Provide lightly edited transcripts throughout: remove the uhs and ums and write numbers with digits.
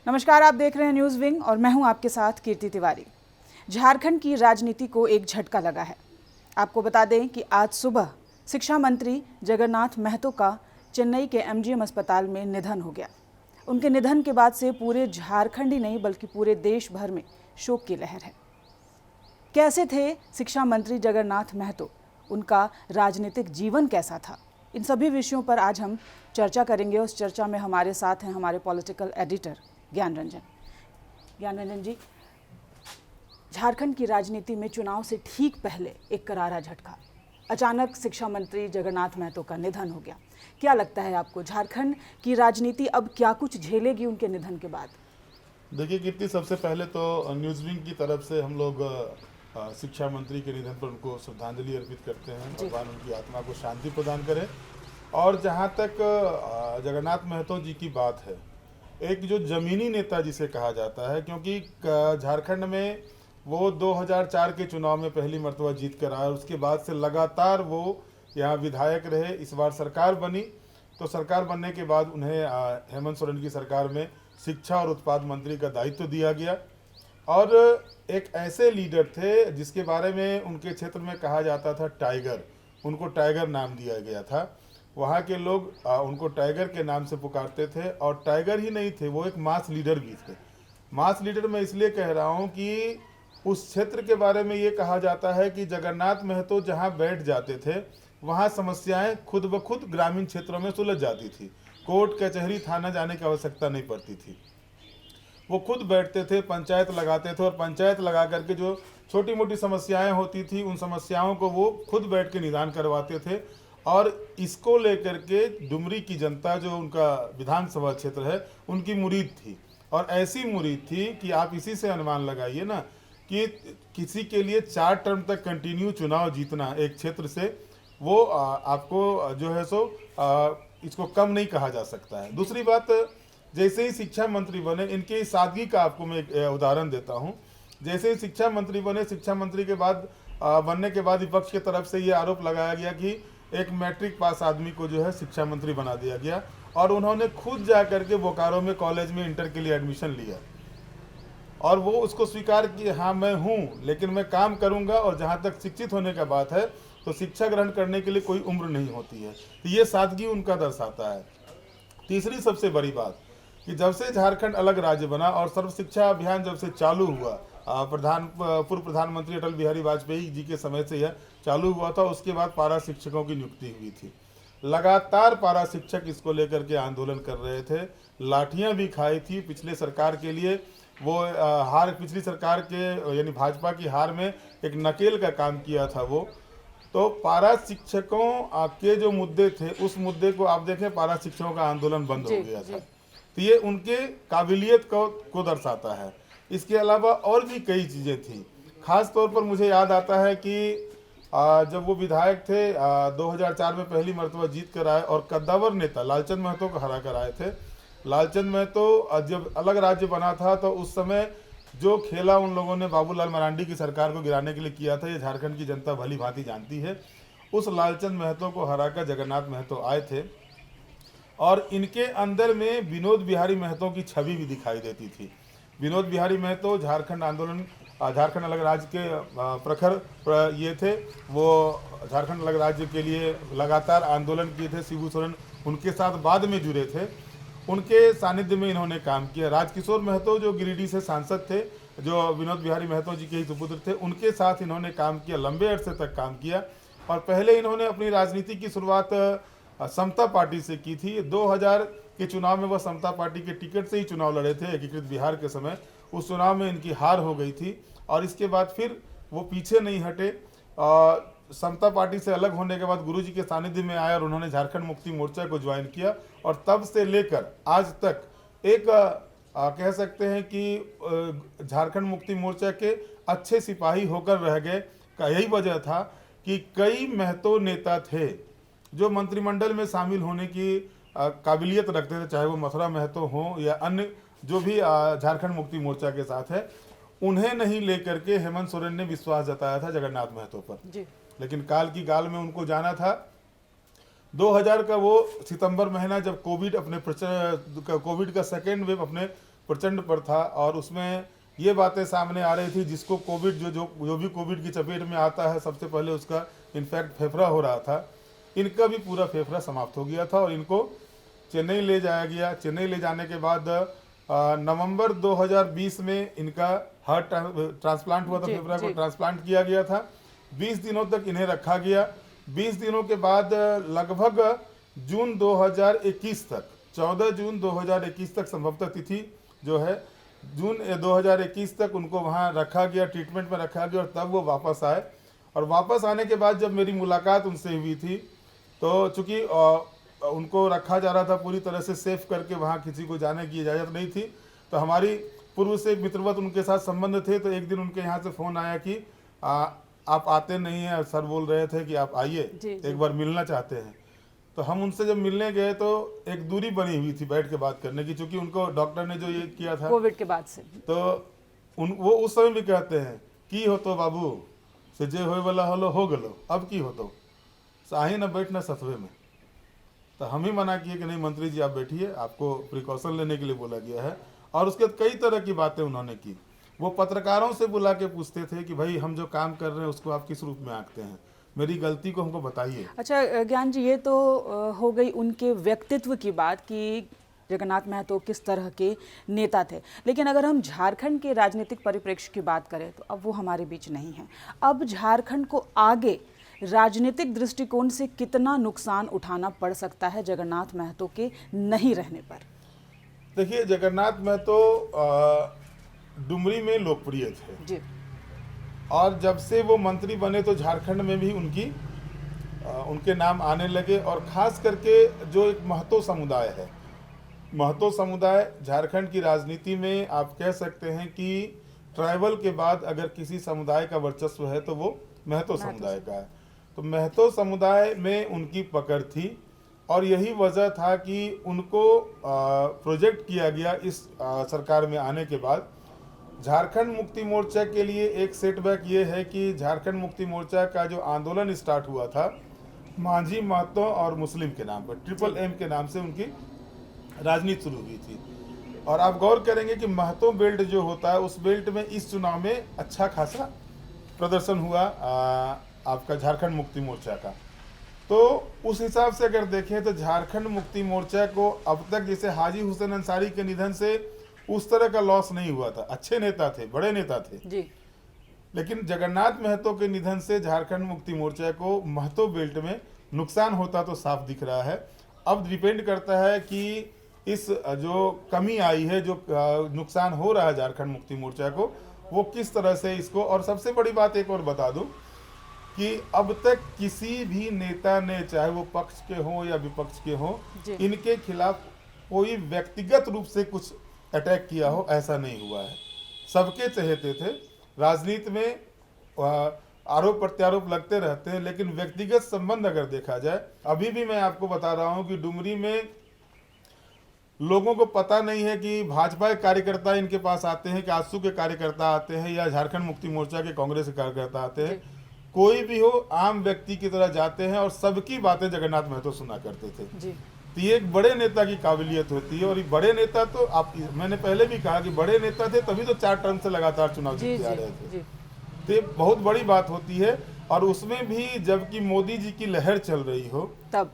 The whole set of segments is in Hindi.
नमस्कार, आप देख रहे हैं न्यूज़ विंग और मैं हूं आपके साथ कीर्ति तिवारी। झारखंड की राजनीति को एक झटका लगा है। आपको बता दें कि आज सुबह शिक्षा मंत्री जगन्नाथ महतो का चेन्नई के एमजीएम अस्पताल में निधन हो गया। उनके निधन के बाद से पूरे झारखंड ही नहीं बल्कि पूरे देश भर में शोक की लहर है। कैसे थे शिक्षा मंत्री जगन्नाथ महतो, उनका राजनीतिक जीवन कैसा था, इन सभी विषयों पर आज हम चर्चा करेंगे। उस चर्चा में हमारे साथ हैं हमारे पॉलिटिकल एडिटर ज्ञान रंजन जी। झारखंड की राजनीति में चुनाव से ठीक पहले एक करारा झटका, अचानक शिक्षा मंत्री जगन्नाथ महतो का निधन हो गया। क्या लगता है आपको, झारखंड की राजनीति अब क्या कुछ झेलेगी उनके निधन के बाद? देखिए कीर्ति, सबसे पहले तो न्यूज़ विंग की तरफ से हम लोग शिक्षा मंत्री के निधन पर उनको श्रद्धांजलि अर्पित करते हैं। भगवान उनकी आत्मा को शांति प्रदान करे। और जहाँ तक जगन्नाथ महतो जी की बात है, एक जो जमीनी नेता जिसे कहा जाता है, क्योंकि झारखंड में वो 2004 के चुनाव में पहली मर्तबा जीत कर आए। उसके बाद से लगातार वो यहाँ विधायक रहे। इस बार सरकार बनी तो सरकार बनने के बाद उन्हें हेमंत सोरेन की सरकार में शिक्षा और उत्पाद मंत्री का दायित्व दिया गया। और एक ऐसे लीडर थे जिसके बारे में उनके क्षेत्र में कहा जाता था टाइगर, उनको टाइगर नाम दिया गया था। वहाँ के लोग उनको टाइगर के नाम से पुकारते थे। और टाइगर ही नहीं थे, वो एक मास लीडर भी थे। मास लीडर मैं इसलिए कह रहा हूँ कि उस क्षेत्र के बारे में ये कहा जाता है कि जगन्नाथ महतो जहाँ बैठ जाते थे वहाँ समस्याएं खुद ब खुद ग्रामीण क्षेत्रों में सुलझ जाती थी। कोर्ट कचहरी थाना जाने की आवश्यकता नहीं पड़ती थी। वो खुद बैठते थे, पंचायत लगाते थे और पंचायत लगा करके जो छोटी मोटी समस्याएं होती थी उन समस्याओं को वो खुद बैठ के निदान करवाते थे। और इसको लेकर के डुमरी की जनता, जो उनका विधानसभा क्षेत्र है, उनकी मुरीद थी। और ऐसी मुरीद थी कि आप इसी से अनुमान लगाइए ना कि किसी के लिए 4 टर्म तक कंटिन्यू चुनाव जीतना एक क्षेत्र से, वो आपको जो है सो इसको कम नहीं कहा जा सकता है। दूसरी बात, जैसे ही शिक्षा मंत्री बने, इनके सादगी का आपको मैं एक उदाहरण देता हूँ। जैसे ही शिक्षा मंत्री बने, शिक्षा मंत्री के बाद बनने के बाद विपक्ष की तरफ से ये आरोप लगाया गया कि एक मैट्रिक पास आदमी को जो है शिक्षा मंत्री बना दिया गया। और उन्होंने खुद जा करके बोकारो में कॉलेज में इंटर के लिए एडमिशन लिया और वो उसको स्वीकार किया, हाँ मैं हूँ लेकिन मैं काम करूँगा। और जहाँ तक शिक्षित होने का बात है तो शिक्षा ग्रहण करने के लिए कोई उम्र नहीं होती है। तो ये सादगी उनका दर्शाता है। तीसरी सबसे बड़ी बात कि जब से झारखंड अलग राज्य बना और सर्व शिक्षा अभियान जब से चालू हुआ, पूर्व प्रधानमंत्री अटल बिहारी वाजपेयी जी के समय से यह चालू हुआ था, उसके बाद पारा शिक्षकों की नियुक्ति हुई थी। लगातार पारा शिक्षक इसको लेकर के आंदोलन कर रहे थे, लाठियां भी खाई थी। पिछले सरकार के लिए वो पिछली सरकार के यानी भाजपा की हार में एक नकेल का काम किया था वो। तो पारा शिक्षकों के जो मुद्दे थे, उस मुद्दे को आप देखें, पारा शिक्षकों का आंदोलन बंद हो गया था। तो ये उनके काबिलियत को दर्शाता है। इसके अलावा और भी कई चीज़ें थी। खास तौर पर मुझे याद आता है कि जब वो विधायक थे 2004 में पहली मर्तबा जीत कर आए और कद्दावर नेता लालचंद महतो को हरा कर आए थे। लालचंद महतो जब अलग राज्य बना था तो उस समय जो खेला उन लोगों ने बाबूलाल मरांडी की सरकार को गिराने के लिए किया था, ये झारखंड की जनता भली भांति जानती है। उस लालचंद महतो को हराकर जगन्नाथ महतो आए थे और इनके अंदर में विनोद बिहारी महतो की छवि भी दिखाई देती थी। विनोद बिहारी महतो झारखंड अलग राज्य के प्रखर ये थे। वो झारखंड अलग राज्य के लिए लगातार आंदोलन किए थे। शिबू सोरेन उनके साथ बाद में जुड़े थे, उनके सानिध्य में इन्होंने काम किया। राजकिशोर महतो जो गिरिडीह से सांसद थे, जो विनोद बिहारी महतो जी के ही सुपुत्र थे, उनके साथ इन्होंने काम किया, लंबे अरसे तक काम किया। और पहले इन्होंने अपनी राजनीति की शुरुआत समता पार्टी से की थी। 2000 के चुनाव में वह समता पार्टी के टिकट से ही चुनाव लड़े थे एकीकृत बिहार के समय। उस चुनाव में इनकी हार हो गई थी और इसके बाद फिर वो पीछे नहीं हटे। समता पार्टी से अलग होने के बाद गुरुजी के सानिध्य में आए और उन्होंने झारखंड मुक्ति मोर्चा को ज्वाइन किया। और तब से लेकर आज तक एक कह सकते हैं कि झारखंड मुक्ति मोर्चा के अच्छे सिपाही होकर रह गए। का यही वजह था कि कई महतो नेता थे जो मंत्रिमंडल में शामिल होने की काबिलियत रखते थे, चाहे वो मथुरा महतो हो या अन्य जो भी झारखंड मुक्ति मोर्चा के साथ है। उन्हें नहीं लेकर के हेमंत सोरेन ने विश्वास जताया था जगन्नाथ महतो पर जी। लेकिन काल की गाल में उनको जाना था। 2000 का वो सितंबर महीना जब कोविड का सेकेंड वेव अपने प्रचंड पर था और उसमें ये बातें सामने आ रही थी, जिसको कोविड जो भी कोविड की चपेट में आता है सबसे पहले उसका इन्फेक्ट फेफड़ा हो रहा था। इनका भी पूरा फेफड़ा समाप्त हो गया था और इनको चेन्नई ले जाया गया। चेन्नई ले जाने के बाद नवंबर 2020 में इनका हार्ट ट्रांसप्लांट हुआ था, फेफड़ा को ट्रांसप्लांट किया गया था। 20 दिनों तक इन्हें रखा गया। 20 दिनों के बाद लगभग जून 2021 तक, 14 जून 2021 तक संभवतः तिथि जो है, जून 2021 तक उनको वहाँ रखा गया, ट्रीटमेंट में रखा गया और तब वो वापस आए। और वापस आने के बाद जब मेरी मुलाकात उनसे हुई थी तो चूँकि उनको रखा जा रहा था पूरी तरह से सेफ करके, वहाँ किसी को जाने की इजाज़त नहीं थी, तो हमारी पूर्व से मित्रवत उनके साथ संबंध थे। तो एक दिन उनके यहाँ से फ़ोन आया कि आप आते नहीं हैं, सर बोल रहे थे कि आप आइए, एक बार मिलना चाहते हैं। तो हम उनसे जब मिलने गए तो एक दूरी बनी हुई थी बैठ के बात करने की, क्योंकि उनको डॉक्टर ने जो ये किया था कोविड के बाद से, तो वो उस समय भी कहते हैं की हो तो बाबू से जे होए वाला हलो हो गलो, अब की हो तो साही न बैठना सतवे में। तो हम ही मना किए कि नहीं मंत्री जी आप बैठिए, आपको प्रिकॉशन लेने के लिए बोला गया है। और उसके कई तरह की बातें उन्होंने की। वो पत्रकारों से बुला के पूछते थे कि भाई हम जो काम कर रहे हैं उसको आप किस रूप में आंकते हैं, मेरी गलती को हमको बताइए। अच्छा ज्ञान जी, ये तो हो गई उनके व्यक्तित्व की बात कि जगन्नाथ महतो किस तरह के नेता थे, लेकिन अगर हम झारखंड के राजनीतिक परिप्रेक्ष्य की बात करें तो अब वो हमारे बीच नहीं है। अब झारखंड को आगे राजनीतिक दृष्टिकोण से कितना नुकसान उठाना पड़ सकता है जगन्नाथ महतो के नहीं रहने पर? देखिए, जगन्नाथ महतो डुमरी में लोकप्रिय थे जी, और जब से वो मंत्री बने तो झारखंड में भी उनके नाम आने लगे। और खास करके जो एक महतो समुदाय है, महतो समुदाय झारखंड की राजनीति में आप कह सकते हैं कि ट्राइबल के बाद अगर किसी समुदाय का वर्चस्व है तो वो महतो समुदाय का है। तो महतो समुदाय में उनकी पकड़ थी और यही वजह था कि उनको प्रोजेक्ट किया गया इस सरकार में आने के बाद। झारखंड मुक्ति मोर्चा के लिए एक सेटबैक ये है कि झारखंड मुक्ति मोर्चा का जो आंदोलन स्टार्ट हुआ था मांझी, महतो और मुस्लिम के नाम पर, ट्रिपल एम के नाम से उनकी राजनीति शुरू हुई थी। और आप गौर करेंगे कि महतो बेल्ट जो होता है उस बेल्ट में इस चुनाव में अच्छा खासा प्रदर्शन हुआ आपका झारखंड मुक्ति मोर्चा का। तो उस हिसाब से अगर देखें तो झारखंड मुक्ति मोर्चा को अब तक जैसे हाजी हुसैन अंसारी के निधन से उस तरह का लॉस नहीं हुआ था। अच्छे नेता थे, बड़े नेता थे जी, लेकिन जगन्नाथ महतो के निधन से झारखंड मुक्ति मोर्चा को महतो बेल्ट में नुकसान होता तो साफ दिख रहा है। अब डिपेंड करता है कि इस जो कमी आई है, जो नुकसान हो रहा है झारखंड मुक्ति मोर्चा को, वो किस तरह से इसको। और सबसे बड़ी बात एक और बता दूं कि अब तक किसी भी नेता ने, चाहे वो पक्ष के हों या विपक्ष के हों, इनके खिलाफ कोई व्यक्तिगत रूप से कुछ अटैक किया हो, ऐसा नहीं हुआ है। सबके चहेते थे। राजनीति में आरोप प्रत्यारोप लगते रहते हैं, लेकिन व्यक्तिगत संबंध अगर देखा जाए, अभी भी मैं आपको बता रहा हूं कि डुमरी में लोगों को पता नहीं है कि भाजपा के कार्यकर्ता इनके पास आते हैं कि आजसू के कार्यकर्ता आते हैं या झारखंड मुक्ति मोर्चा के कांग्रेस के कार्यकर्ता आते हैं। कोई भी हो, आम व्यक्ति की तरह जाते हैं और सबकी बातें जगन्नाथ महतो सुना करते थे। तो ये एक बड़े नेता की काबिलियत होती है। और ये बड़े नेता तो मैंने पहले भी कहा कि बड़े नेता थे तभी तो 4 टर्म से लगातार चुनाव जीतते आ रहे थे। तो ये बहुत बड़ी बात होती है। और उसमें भी जबकि मोदी जी की लहर चल रही हो, तब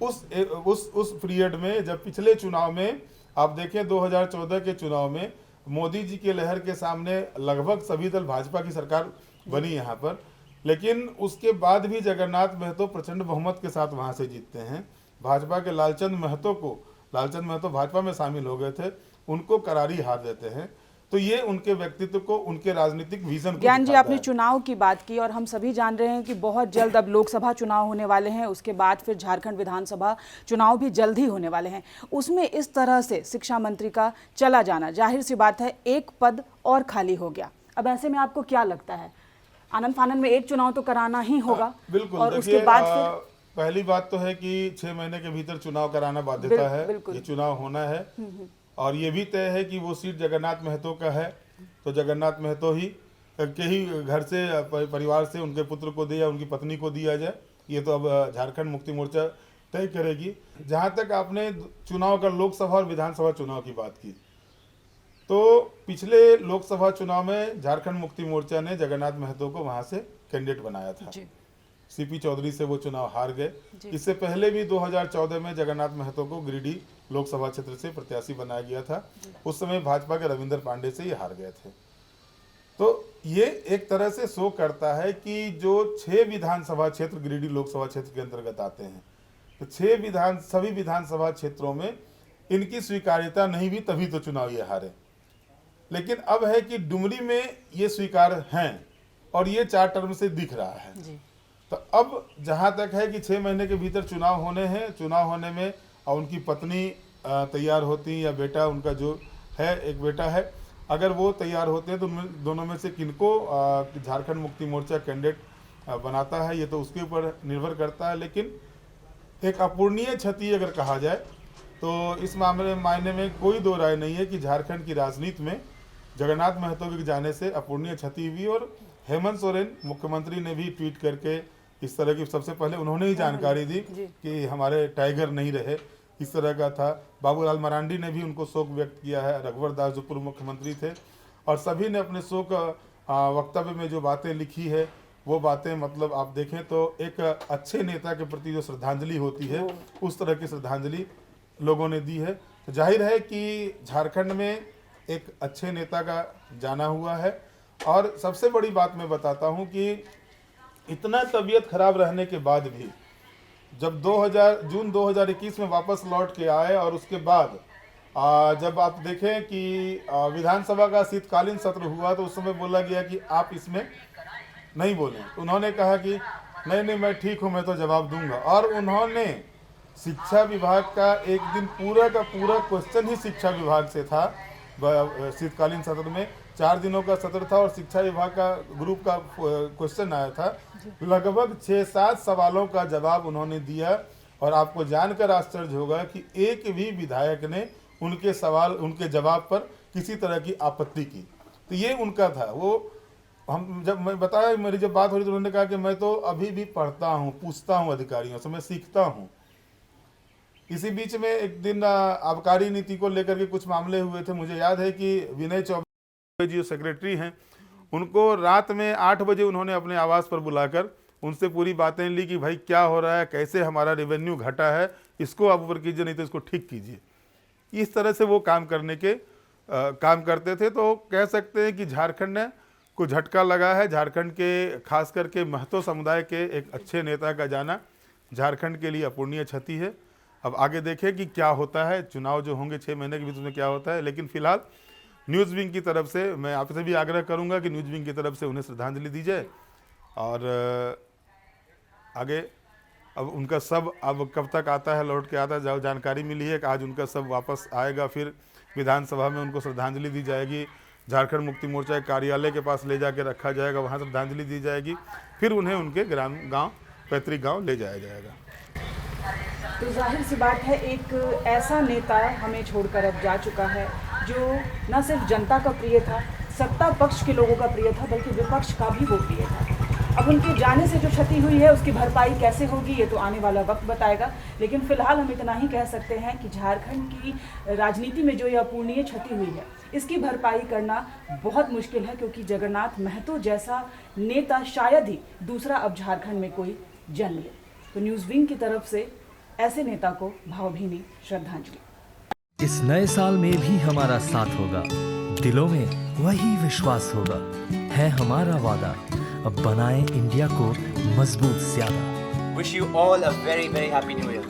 उस पीरियड में, जब पिछले चुनाव में आप देखें 2014 के चुनाव में मोदी जी के लहर के सामने लगभग सभी दल, भाजपा की सरकार बनी यहाँ पर, लेकिन उसके बाद भी जगन्नाथ महतो प्रचंड बहुमत के साथ वहाँ से जीतते हैं। भाजपा के लालचंद महतो भाजपा में शामिल हो गए थे, उनको करारी हार देते हैं। तो ये उनके व्यक्तित्व को, उनके राजनीतिक विजन को ज्ञान जी, आपने चुनाव की बात की और हम सभी जान रहे हैं कि बहुत जल्द अब लोकसभा चुनाव होने वाले हैं, उसके बाद फिर झारखंड विधानसभा चुनाव भी जल्द ही होने वाले हैं। उसमें इस तरह से शिक्षा मंत्री का चला जाना, जाहिर सी बात है एक पद और खाली हो गया। अब ऐसे में आपको क्या लगता है, आनंद फानंद में एक चुनाव तो कराना ही होगा? बिल्कुल। और उसके बाद फिर पहली बात तो है कि 6 महीने के भीतर चुनाव कराना बाध्यता है, ये चुनाव होना है। और ये भी तय है कि वो सीट जगन्नाथ महतो का है, तो जगन्नाथ महतो के ही घर से, परिवार से उनके पुत्र को दे या उनकी पत्नी को दिया जाए, ये तो अब झारखंड मुक्ति मोर्चा तय करेगी। जहाँ तक आपने चुनाव का लोकसभा और विधानसभा चुनाव की बात की, तो पिछले लोकसभा चुनाव में झारखंड मुक्ति मोर्चा ने जगन्नाथ महतो को वहां से कैंडिडेट बनाया था। सीपी चौधरी से वो चुनाव हार गए। इससे पहले भी 2014 में जगन्नाथ महतो को गिरिडीह लोकसभा क्षेत्र से प्रत्याशी बनाया गया था। उस समय भाजपा के रविंदर पांडे से ये हार गए थे। तो ये एक तरह से शो करता है कि जो 6 विधानसभा क्षेत्र गिरिडीह लोकसभा क्षेत्र के अंतर्गत आते हैं, तो सभी विधानसभा क्षेत्रों में इनकी स्वीकार्यता नहीं भी, तभी तो चुनाव ये हारे। लेकिन अब है कि डुमरी में ये स्वीकार हैं और ये 4 टर्म से दिख रहा है जी। तो अब जहां तक है कि 6 महीने के भीतर चुनाव होने हैं, चुनाव होने में और उनकी पत्नी तैयार होती या बेटा उनका जो है, एक बेटा है, अगर वो तैयार होते हैं तो दोनों में से किनको झारखंड मुक्ति मोर्चा कैंडिडेट बनाता है, ये तो उसके ऊपर निर्भर करता है। लेकिन एक अपूर्णीय क्षति अगर कहा जाए तो इस मायने में कोई दो राय नहीं है कि झारखंड की राजनीति में जगन्नाथ महतो के जाने से अपूर्णीय क्षति हुई। और हेमंत सोरेन मुख्यमंत्री ने भी ट्वीट करके इस तरह की, सबसे पहले उन्होंने ही जानकारी दी कि हमारे टाइगर नहीं रहे, इस तरह का था। बाबूलाल मरांडी ने भी उनको शोक व्यक्त किया है। रघुवर दास जो पूर्व मुख्यमंत्री थे, और सभी ने अपने शोक वक्तव्य में जो बातें लिखी है वो बातें मतलब आप देखें तो एक अच्छे नेता के प्रति जो श्रद्धांजलि होती है, उस तरह की श्रद्धांजलि लोगों ने दी है। तो जाहिर है कि झारखंड में एक अच्छे नेता का जाना हुआ है। और सबसे बड़ी बात मैं बताता हूं कि इतना तबीयत खराब रहने के बाद भी जब जून 2021 में वापस लौट के आए, और उसके बाद जब आप देखें कि विधानसभा का शीतकालीन सत्र हुआ तो उस समय बोला गया कि आप इसमें नहीं बोलें। उन्होंने कहा कि नहीं मैं ठीक हूं, मैं तो जवाब दूंगा। और उन्होंने शिक्षा विभाग का एक दिन पूरा का पूरा क्वेश्चन ही शिक्षा विभाग से था। शीतकालीन सत्र में 4 दिनों का सत्र था और शिक्षा विभाग का ग्रुप का क्वेश्चन आया था। लगभग 6-7 सवालों का जवाब उन्होंने दिया। और आपको जानकर आश्चर्य होगा कि एक भी विधायक ने उनके जवाब पर किसी तरह की आपत्ति की। तो ये उनका था। वो मैं बताया, मेरी जब बात हो रही तो उन्होंने कहा कि मैं तो अभी भी पढ़ता हूँ, पूछता हूँ अधिकारियों से, मैं सीखता हूँ। इसी बीच में एक दिन आबकारी नीति को लेकर के कुछ मामले हुए थे। मुझे याद है कि विनय चौबे जी सेक्रेटरी हैं, उनको रात में 8 बजे उन्होंने अपने आवास पर बुलाकर उनसे पूरी बातें ली कि भाई क्या हो रहा है, कैसे हमारा रेवेन्यू घटा है, इसको आप ऊपर कीजिए, नहीं तो इसको ठीक कीजिए। इस तरह से वो काम करते थे। तो कह सकते हैं कि झारखंड को झटका लगा है। झारखंड के खास करके महतो समुदाय के एक अच्छे नेता का जाना झारखंड के लिए अपूर्णीय क्षति है। अब आगे देखें कि क्या होता है, चुनाव जो होंगे 6 महीने के बीच में क्या होता है। लेकिन फिलहाल न्यूज़ विंग की तरफ से मैं आपसे भी आग्रह करूंगा कि न्यूज़ विंग की तरफ से उन्हें श्रद्धांजलि दी जाए। और आगे अब उनका सब अब कब तक आता है, लौट के आता है, जो जानकारी मिली है कि आज उनका सब वापस आएगा, फिर विधानसभा में उनको श्रद्धांजलि दी जाएगी। झारखंड मुक्ति मोर्चा कार्यालय के पास ले जाके रखा जाएगा, वहाँ श्रद्धांजलि दी जाएगी, फिर उन्हें उनके पैतृक गाँव ले जाया जाएगा। तो जाहिर सी बात है, एक ऐसा नेता हमें छोड़कर अब जा चुका है जो न सिर्फ जनता का प्रिय था, सत्ता पक्ष के लोगों का प्रिय था, बल्कि विपक्ष का भी वो प्रिय था। अब उनके जाने से जो क्षति हुई है उसकी भरपाई कैसे होगी ये तो आने वाला वक्त बताएगा। लेकिन फिलहाल हम इतना ही कह सकते हैं कि झारखंड की राजनीति में जो ये अपूर्णीय क्षति हुई है, इसकी भरपाई करना बहुत मुश्किल है, क्योंकि जगन्नाथ महतो जैसा नेता शायद ही दूसरा अब झारखंड में कोई जन्म ले। तो न्यूज़ विंग की तरफ से ऐसे नेता को भावभीनी श्रद्धांजलि। इस नए साल में भी हमारा साथ होगा, दिलों में वही विश्वास होगा, है हमारा वादा, अब बनाएं इंडिया को मजबूत ज्यादा। Wish you all a very, very happy new year.